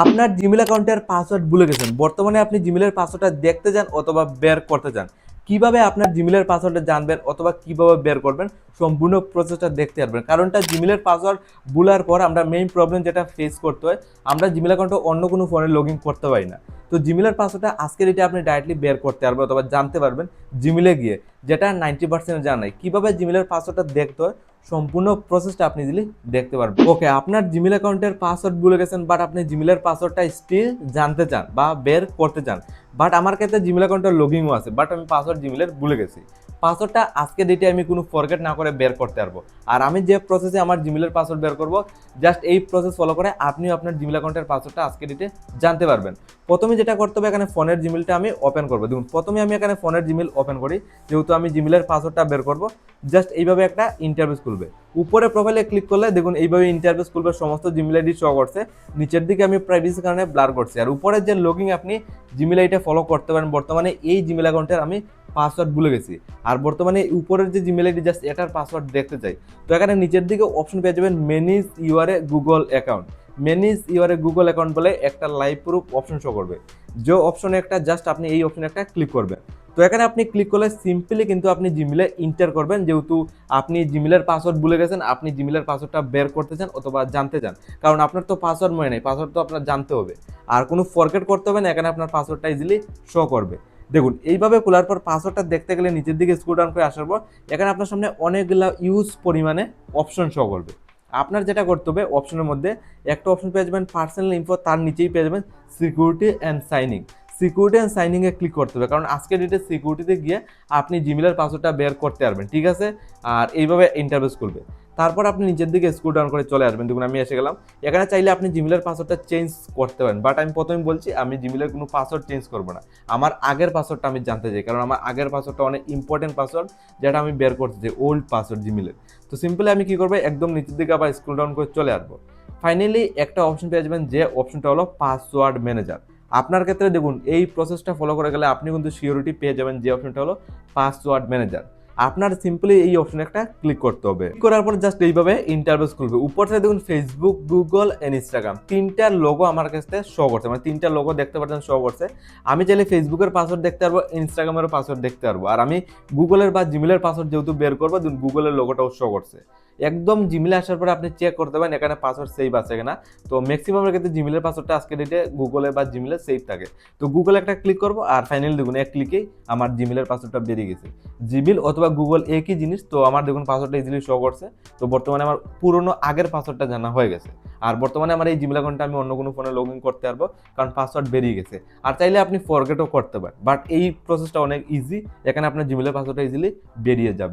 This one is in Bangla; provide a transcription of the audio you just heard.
আপনার জিমেল অ্যাকাউন্টের পাসওয়ার্ড ভুলে গেছেন, বর্তমানে আপনি জিমেলের পাসওয়ার্ডটা দেখতে চান অথবা বের করতে চান। কিভাবে আপনার জিমেলের পাসওয়ার্ডটা জানবেন অথবা কিভাবে বের করবেন, সম্পূর্ণ প্রসেসটা দেখতে পারবেন। কারণটা জিমেলের পাসওয়ার্ড ভুলার পর আমরা মেইন প্রবলেম যেটা ফেস করতে হয়, আমরা জিমেল অ্যাকাউন্টে অন্য কোনো ফোনে লগ ইন করতে পারি না। তো জিমেলের পাসওয়ার্ডটা আজকের এটা আপনি ডাইরেক্টলি বের করতে পারবেন অথবা জানতে পারবেন জিমেলে গিয়ে, যেটা 90% জানা নাই। কীভাবে জিমেলের পাসওয়ার্ডটা দেখতে হয় সম্পূর্ণ প্রসেসটা আপনি দিলে দেখতে পারবেন। ওকে, আপনার জিমেল অ্যাকাউন্টের পাসওয়ার্ড ভুলে গেছেন, বাট আপনি জিমেলের পাসওয়ার্ডটা স্টিল জানতে চান বা বের করতে চান। বাট আমার ক্ষেত্রে জিমেল অ্যাকাউন্টের লগইনও আছে, বাট আমি পাসওয়ার্ড জিমেলের ভুলে গেছি। পাসওয়ার্ডটা আজকে ডেটে আমি কোনো ফরগেট না করে বের করতে পারবো। আর আমি যে প্রসেসে আমার জিমেলের পাসওয়ার্ড বের করবো, জাস্ট এই প্রসেস ফলো করে আপনিও আপনার জিমেল অ্যাকাউন্টের পাসওয়ার্ডটা আজকে ডেটে জানতে পারবেন। প্রথমে যেটা করতে হবে, এখানে ফোনের জিমেলটা আমি ওপেন করবো। দেখুন, প্রথমে আমি এখানে ফোনের জিমেল ওপেন করি, যেহেতু আমি জিমেলের পাসওয়ার্ডটা বের করবো। জাস্ট এইভাবে একটা ইন্টারফেস খুলবে। উপরে প্রোফাইলে ক্লিক করলে দেখুন এইভাবে ইন্টারফেস খুলবে, সমস্ত জিমেল আইডি শো করছে। নিচের দিকে আমি প্রাইভেসির কারণে ব্লার করছি। আর উপরের যে লগইন আপনি জিমেল আইডিটা ফলো করতে পারেন। বর্তমানে এই জিমেল অ্যাকাউন্টের আমি পাসওয়ার্ড ভুলে গেছি, আর বর্তমানে উপরের যে জিমেল আইডি জাস্ট এটার পাসওয়ার্ড দেখতে চাই। তো এখানে নিচের দিকে অপশন পেয়ে যাবেন manage your Google account. Manage your Google account বলে একটা লাইভ প্রুফ অপশন শো করবে। যে অপশনে একটা জাস্ট আপনি এই অপশনে একটা ক্লিক করবেন। তো এখানে আপনি ক্লিক করলে সিম্পলি কিন্তু আপনি জিমেলে ইন্টার করবেন, যেহেতু আপনি জিমেলের পাসওয়ার্ড ভুলে গেছেন, আপনি জিমেলের পাসওয়ার্ডটা বের করতে চান অথবা জানতে চান। কারণ আপনার তো পাসওয়ার্ড মনে নেই, পাসওয়ার্ড তো আপনার জানতে হবে। আর কোনো ফরগেট করতে হবে না, এখানে আপনার পাসওয়ার্ডটা ইজিলি শো করবে। দেখুন, এইভাবে খোলার পর পাসওয়ার্ডটা দেখতে গেলে নিচের দিকে স্ক্রল ডাউন করে আসার পর এখানে আপনার সামনে অনেকগুলো ইউজ পরিমাণে অপশন শো করবে। আপনার যেটা করতে হবে, অপশনের মধ্যে একটা অপশন পেয়ে যাবেন পার্সোনাল ইনফো, তার নিচেই পেয়ে যাবেন security and signing. Security and সাইনিংয়ে ক্লিক করতে হবে, কারণ আজকের ডেটে সিকিউরিটিতে গিয়ে আপনি জিমেলের পাসওয়ার্ডটা বের করতে পারবেন, ঠিক আছে। আর এইভাবে ইন্টারফেস করবে। তারপর আপনি নিচের দিকে স্ক্রল ডাউন করে চলে আসবেন। দেখুন, আমি এসে গেলাম। এখানে চাইলে আপনি জিমেলের পাসওয়ার্ডটা চেঞ্জ করতে পারেন, বাট আমি প্রথমে বলছি আমি জিমেলের কোনো পাসওয়ার্ড চেঞ্জ করবো না। আমার আগের পাসওয়ার্ডটা আমি জানতে চাই, কারণ আমার আগের পাসওয়ার্ডটা অনেক ইম্পর্টেন্ট পাসওয়ার্ড, যেটা আমি বের করতে চাই, ওল্ড পাসওয়ার্ড জিমেলের। তো সিম্পলি আমি কী করবো, একদম নিচের দিকে আবার স্ক্রল ডাউন করে চলে আসবো। ফাইনালি একটা অপশন পেয়ে যাবেন, যে অপশনটা হলো পাসওয়ার্ড ম্যানেজার। আপনার ক্ষেত্রে দেখুন, এই প্রসেসটা ফলো করে গেলে আপনি কিন্তু সিকিউরিটি পেয়ে যাবেন, যে অপশনটা হলো পাসওয়ার্ড ম্যানেজার। আপনার সিম্পলি এই অপশনে একটা ক্লিক করতে হবে। করার পর জাস্ট এইভাবে ইন্টারফেস খুলবে। উপর থেকে দেখুন ফেসবুক, গুগল এন্ড ইনস্টাগ্রাম তিনটার লোগো আমার কাছে শো করছে, মানে তিনটা লোগো দেখতে পাচ্ছেন শো করছে। আমি চাইলে ফেসবুকের পাসওয়ার্ড দেখতে পারবো, ইনস্টাগ্রামের পাসওয়ার্ড দেখতে পারবো। আর আমি গুগলের বা জিমেলের পাসওয়ার্ড যেহেতু বের করবো, দেখুন গুগলের লোগোটাও শো করছে। একদম জিমেলে আসার পরে আপনি চেক করতে পারেন এখানে পাসওয়ার্ড সেভ আছে কিনা। তো ম্যাক্সিমামের ক্ষেত্রে জিমেলের পাসওয়ার্ডটা আজকে ডেটে গুগলে বা জিমেলে সেভ থাকে। তো গুগলে একটা ক্লিক করবো, আর ফাইনালি দেখুন এক ক্লিকেই আমার জিমেলের পাসওয়ার্ডটা বেরিয়ে গেছে। জিমেল অথবা গুগল একই জিনিস। তো আমার দেখুন পাসওয়ার্ডটা ইজিলি শো করছে। তো বর্তমানে আমার পুরনো আগের পাসওয়ার্ডটা জানা হয়ে গেছে। আর বর্তমানে আমার এই জিমেল অ্যাকাউন্টটা আমি অন্য কোনো ফোনে লগ ইন করতে পারবো, কারণ পাসওয়ার্ড বেরিয়ে গেছে। আর চাইলে আপনি ফরগেটও করতে পারেন, বাট এই প্রসেসটা অনেক ইজি। এখানে আপনার জিমেলের পাসওয়ার্ডটা ইজিলি বেরিয়ে যাবে।